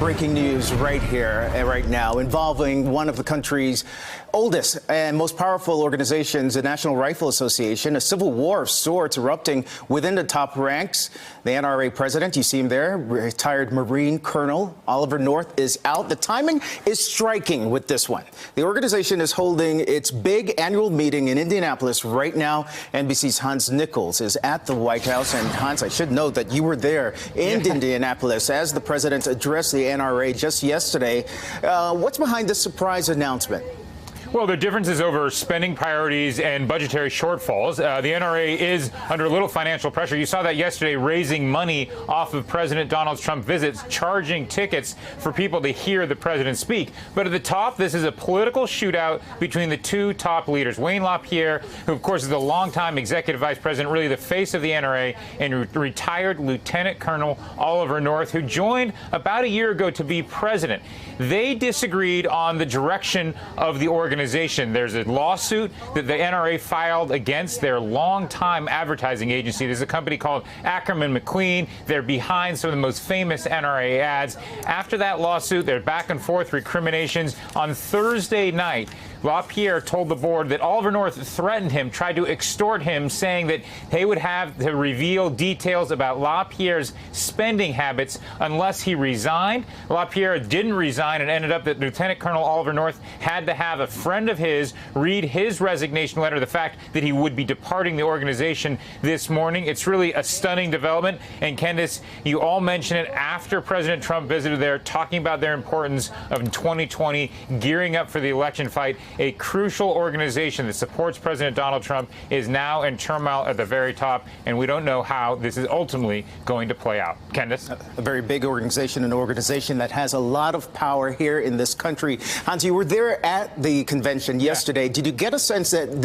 breaking news right here and right now involving one of the country's oldest and most powerful organizations, the National Rifle Association. A civil war of sorts erupting within the top ranks. The NRA president, you see him there, retired Marine Colonel Oliver North, is out. The timing is striking with this one. The organization is holding its big annual meeting in Indianapolis right now. NBC's Hans Nichols is at the White House. And Hans, I should note that you were there in Indianapolis as the president addressed the NRA just yesterday. What's behind this surprise announcement? Well, the difference is over spending priorities and budgetary shortfalls. The NRA is under a little financial pressure. You saw that yesterday, raising money off of President Donald Trump's visits, charging tickets for people to hear the president speak. But at the top, this is a political shootout between the two top leaders. Wayne LaPierre, who, of course, is the longtime executive vice president, really the face of the NRA, and retired Lieutenant Colonel Oliver North, who joined about a year ago to be president. They disagreed on the direction of the organization. There's a lawsuit that the NRA filed against their longtime advertising agency. There's a company called Ackerman McQueen. They're behind some of the most famous NRA ads. After that lawsuit, they're back and forth recriminations. On Thursday night, LaPierre told the board that Oliver North threatened him, tried to extort him, saying that they would have to reveal details about LaPierre's spending habits unless he resigned. LaPierre didn't resign, and ended up that Lieutenant Colonel Oliver North had to have a friend of his read his resignation letter, the fact that he would be departing the organization this morning. It's really a stunning development. And Candace, you all mentioned it after President Trump visited there, talking about their importance of 2020, gearing up for the election fight. A crucial organization that supports President Donald Trump is now in turmoil at the very top, and we don't know how this is ultimately going to play out. Candace? A very big organization, an organization that has a lot of power here in this country. Hans, you were there at the convention yesterday. Did you get a sense that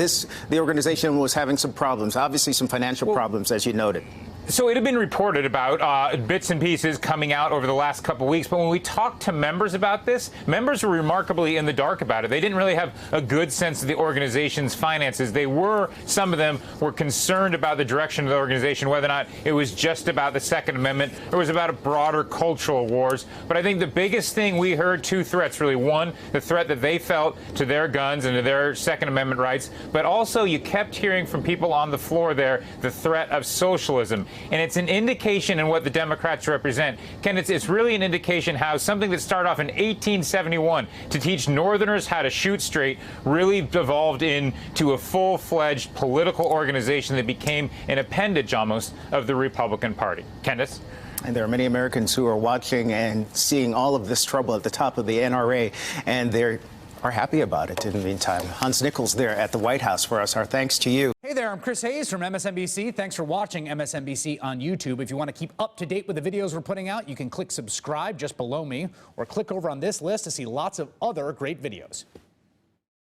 the organization was having some problems, obviously some financial problems, as you noted? So it had been reported about bits and pieces coming out over the last couple of weeks, but when we talked to members about this, members were remarkably in the dark about it. They didn't really have a good sense of the organization's finances. Some of them were concerned about the direction of the organization, whether or not it was just about the Second Amendment or it was about a broader cultural wars. But I think the biggest thing we heard, two threats, really. One, the threat that they felt to their guns and to their Second Amendment rights, but also you kept hearing from people on the floor there the threat of socialism. And it's an indication in what the Democrats represent. Ken, it's really an indication how something that started off in 1871 to teach Northerners how to shoot straight really evolved into a full-fledged political organization that became an appendage almost of the Republican Party. Candace? And there are many Americans who are watching and seeing all of this trouble at the top of the NRA, and they're happy about it in the meantime. Hans Nichols there at the White House for us. Our thanks to you. Hey there, I'm Chris Hayes from MSNBC. Thanks for watching MSNBC on YouTube. If you want to keep up to date with the videos we're putting out, you can click subscribe just below me or click over on this list to see lots of other great videos.